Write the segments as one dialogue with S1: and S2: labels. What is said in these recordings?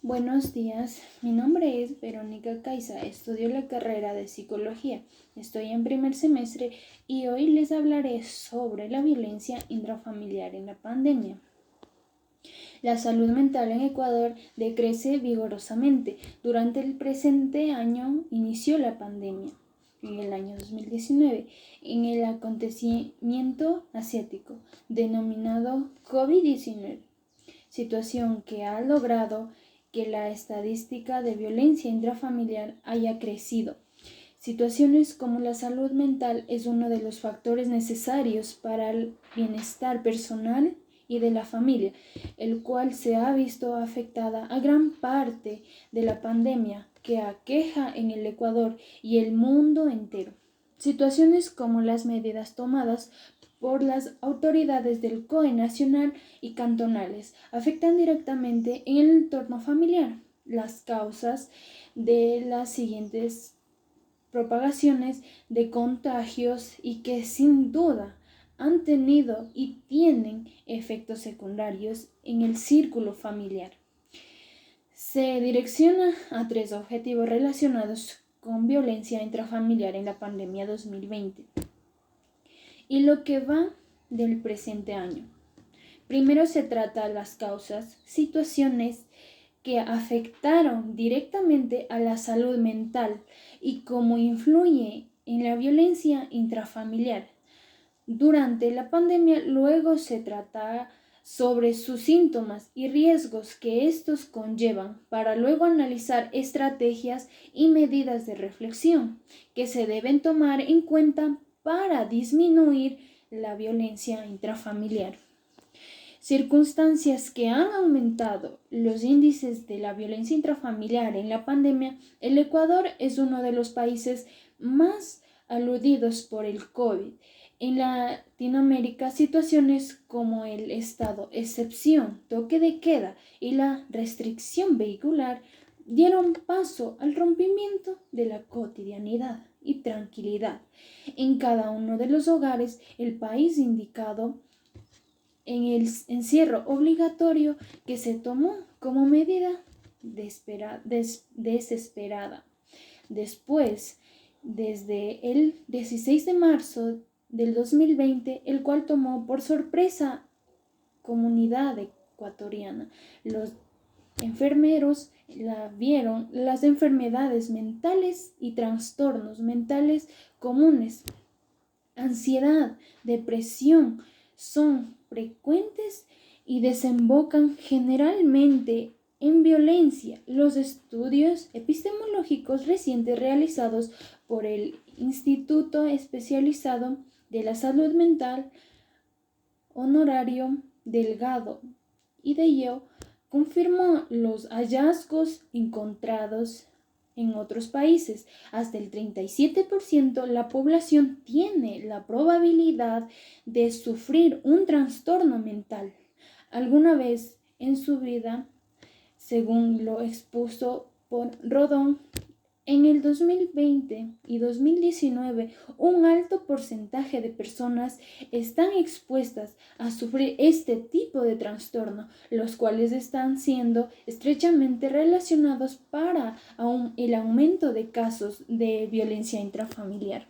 S1: Buenos días, mi nombre es Verónica Caiza, estudio la carrera de Psicología. Estoy en primer semestre y hoy les hablaré sobre la violencia intrafamiliar en la pandemia. La salud mental en Ecuador decrece vigorosamente. Durante el presente año inició la pandemia, en el año 2019, en el acontecimiento asiático denominado COVID-19, situación que ha logrado que la estadística de violencia intrafamiliar haya crecido. Situaciones como la salud mental es uno de los factores necesarios para el bienestar personal y de la familia, el cual se ha visto afectada a gran parte de la pandemia que aqueja en el Ecuador y el mundo entero. Situaciones como las medidas tomadas por las autoridades del COE nacional y cantonales afectan directamente en el entorno familiar. Las causas de las siguientes propagaciones de contagios y que sin duda han tenido y tienen efectos secundarios en el círculo familiar. Se direcciona a 3 objetivos relacionados con violencia intrafamiliar en la pandemia 2020 y lo que va del presente año. Primero se trata de las causas, situaciones que afectaron directamente a la salud mental y cómo influye en la violencia intrafamiliar. Durante la pandemia, luego se trata sobre sus síntomas y riesgos que estos conllevan para luego analizar estrategias y medidas de reflexión que se deben tomar en cuenta para disminuir la violencia intrafamiliar. Circunstancias que han aumentado los índices de la violencia intrafamiliar en la pandemia. El Ecuador es uno de los países más aludidos por el COVID. En Latinoamérica, situaciones como el estado excepción, toque de queda y la restricción vehicular dieron paso al rompimiento de la cotidianidad y tranquilidad en cada uno de los hogares. El país indicado en el encierro obligatorio que se tomó como medida desesperada. Después, desde el 16 de marzo del 2020, el cual tomó por sorpresa comunidad ecuatoriana. Los enfermeros vieron las enfermedades mentales y trastornos mentales comunes. Ansiedad, depresión son frecuentes y desembocan generalmente en violencia. Los estudios epistemológicos recientes realizados por el Instituto Especializado de la Salud Mental Honorario Delgado y de Yale confirmó los hallazgos encontrados en otros países. Hasta el 37% de la población tiene la probabilidad de sufrir un trastorno mental alguna vez en su vida, según lo expuso por Rodón. En el 2020 y 2019, un alto porcentaje de personas están expuestas a sufrir este tipo de trastorno, los cuales están siendo estrechamente relacionados para el aumento de casos de violencia intrafamiliar.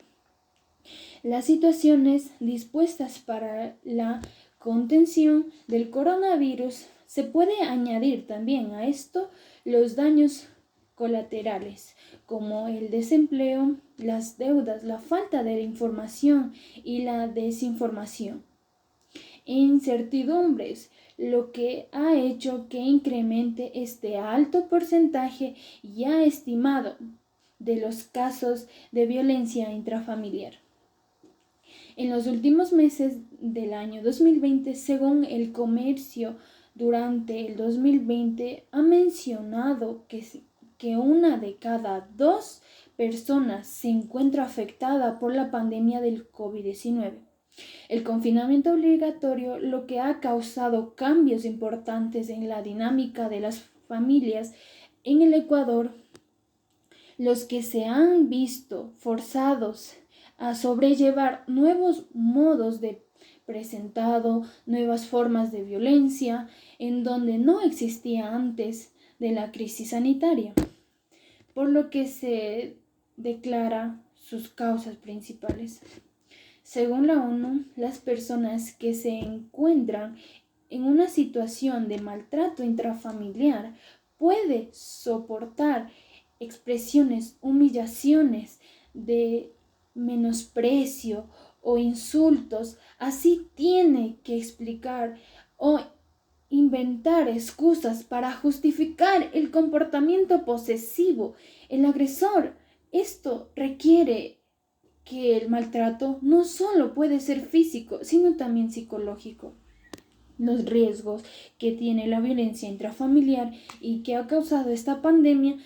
S1: Las situaciones dispuestas para la contención del coronavirus se puede añadir también a esto los daños colaterales, como el desempleo, las deudas, la falta de información y la desinformación. Incertidumbres, lo que ha hecho que incremente este alto porcentaje ya estimado de los casos de violencia intrafamiliar. En los últimos meses del año 2020, según el Comercio, durante el 2020 ha mencionado que una de cada 2 personas se encuentra afectada por la pandemia del COVID-19. El confinamiento obligatorio, lo que ha causado cambios importantes en la dinámica de las familias en el Ecuador, los que se han visto forzados a sobrellevar nuevos modos de presentado, nuevas formas de violencia, en donde no existía antes, de la crisis sanitaria, por lo que se declara sus causas principales. Según la ONU, las personas que se encuentran en una situación de maltrato intrafamiliar puede soportar expresiones, humillaciones de menosprecio o insultos, así tiene que explicar o inventar excusas para justificar el comportamiento posesivo. El agresor, esto requiere que el maltrato no solo puede ser físico, sino también psicológico. Los riesgos que tiene la violencia intrafamiliar y que ha causado esta pandemia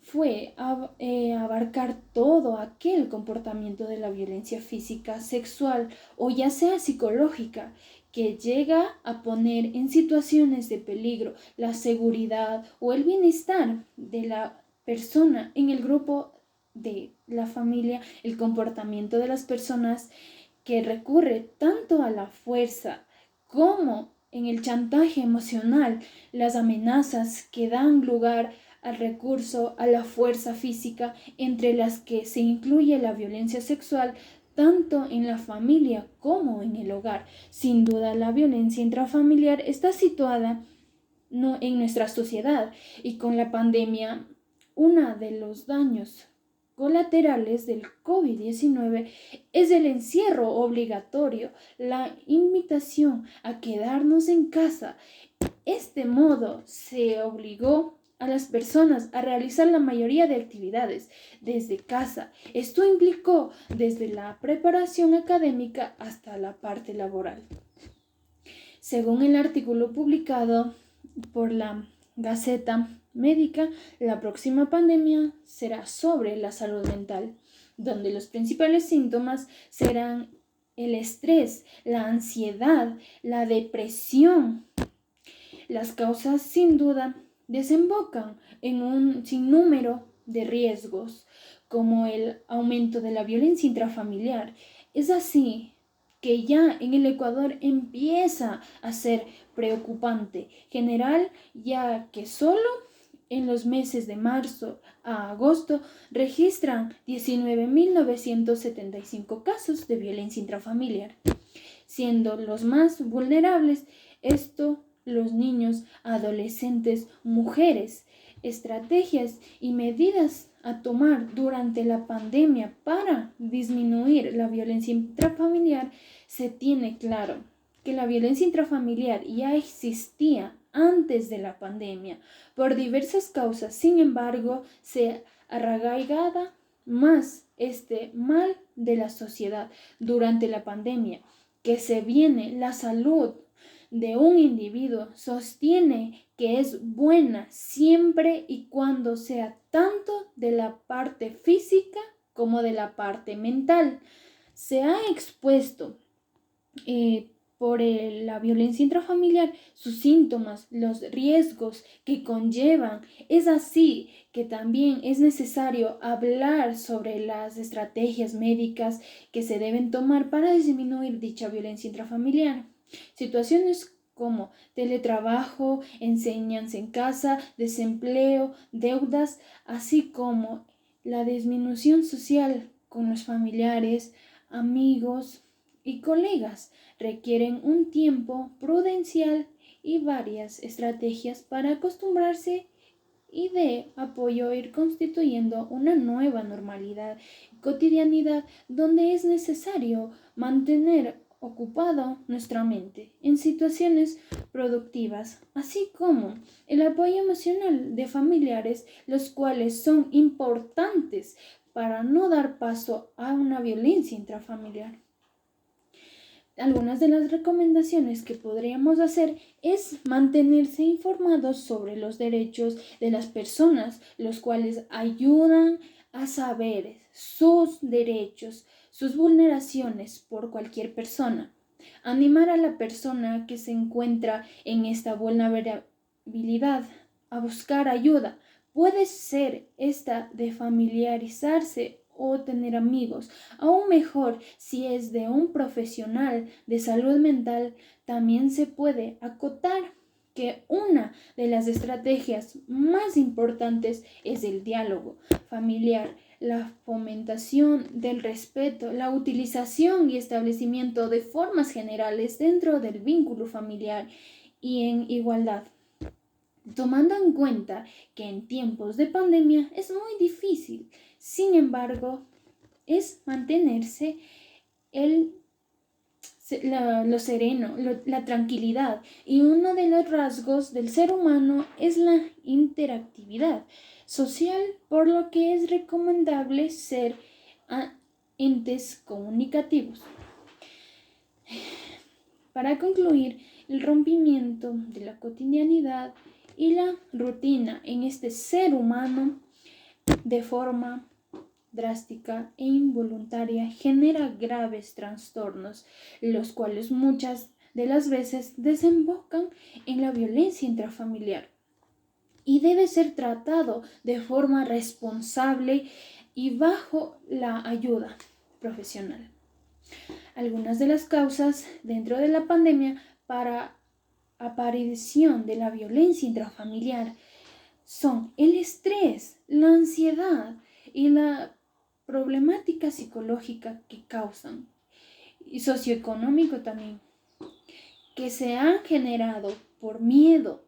S1: fue abarcar todo aquel comportamiento de la violencia física, sexual o ya sea psicológica que llega a poner en situaciones de peligro la seguridad o el bienestar de la persona en el grupo de la familia, el comportamiento de las personas que recurre tanto a la fuerza como en el chantaje emocional, las amenazas que dan lugar al recurso a la fuerza física, entre las que se incluye la violencia sexual, tanto en la familia como en el hogar. Sin duda, la violencia intrafamiliar está situada en nuestra sociedad y con la pandemia, uno de los daños colaterales del COVID-19 es el encierro obligatorio, la invitación a quedarnos en casa. Este modo se obligó a las personas a realizar la mayoría de actividades desde casa. Esto implicó desde la preparación académica hasta la parte laboral. Según el artículo publicado por la Gaceta Médica, la próxima pandemia será sobre la salud mental, donde los principales síntomas serán el estrés, la ansiedad, la depresión. Las causas, sin duda, desembocan en un sinnúmero de riesgos, como el aumento de la violencia intrafamiliar. Es así que ya en el Ecuador empieza a ser preocupante, general, ya que solo en los meses de marzo a agosto registran 19.975 casos de violencia intrafamiliar, siendo los más vulnerables los niños, adolescentes, mujeres. Estrategias y medidas a tomar durante la pandemia para disminuir la violencia intrafamiliar. Se tiene claro que la violencia intrafamiliar ya existía antes de la pandemia por diversas causas. Sin embargo, se arraigaba más este mal de la sociedad durante la pandemia, que se viene la salud de un individuo sostiene que es buena siempre y cuando sea tanto de la parte física como de la parte mental. Se ha expuesto por la violencia intrafamiliar sus síntomas, los riesgos que conllevan. Es así que también es necesario hablar sobre las estrategias médicas que se deben tomar para disminuir dicha violencia intrafamiliar. Situaciones como teletrabajo, enseñanza en casa, desempleo, deudas, así como la disminución social con los familiares, amigos y colegas, requieren un tiempo prudencial y varias estrategias para acostumbrarse y de apoyo ir constituyendo una nueva normalidad, cotidianidad, donde es necesario mantener ocupado nuestra mente en situaciones productivas, así como el apoyo emocional de familiares, los cuales son importantes para no dar paso a una violencia intrafamiliar. Algunas de las recomendaciones que podríamos hacer es mantenerse informados sobre los derechos de las personas, los cuales ayudan a saber sus derechos, sus vulneraciones por cualquier persona. Animar a la persona que se encuentra en esta vulnerabilidad a buscar ayuda. Puede ser esta de familiarizarse o tener amigos. Aún mejor, si es de un profesional de salud mental, también se puede acotar que una de las estrategias más importantes es el diálogo familiar, la fomentación del respeto, la utilización y establecimiento de formas generales dentro del vínculo familiar y en igualdad. Tomando en cuenta que en tiempos de pandemia es muy difícil, sin embargo, es mantenerse lo sereno, la tranquilidad. Y uno de los rasgos del ser humano es la interactividad social, por lo que es recomendable ser entes comunicativos. Para concluir, el rompimiento de la cotidianidad y la rutina en este ser humano de forma drástica e involuntaria genera graves trastornos, los cuales muchas de las veces desembocan en la violencia intrafamiliar y debe ser tratado de forma responsable y bajo la ayuda profesional. Algunas de las causas dentro de la pandemia para aparición de la violencia intrafamiliar son el estrés, la ansiedad y la problemática psicológica que causan y socioeconómico también, que se han generado por miedo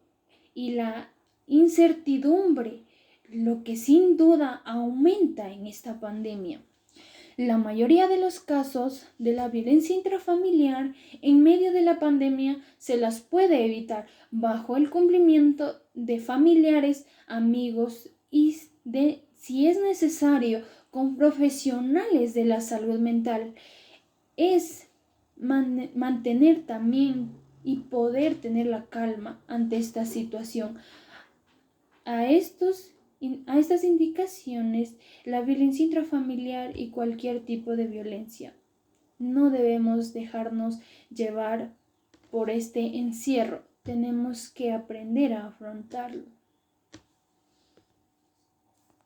S1: y la incertidumbre, lo que sin duda aumenta en esta pandemia. La mayoría de los casos de la violencia intrafamiliar en medio de la pandemia se las puede evitar bajo el cumplimiento de familiares, amigos y si es necesario, con profesionales de la salud mental. Es mantener también y poder tener la calma ante esta situación. A estas indicaciones, la violencia intrafamiliar y cualquier tipo de violencia. No debemos dejarnos llevar por este encierro. Tenemos que aprender a afrontarlo.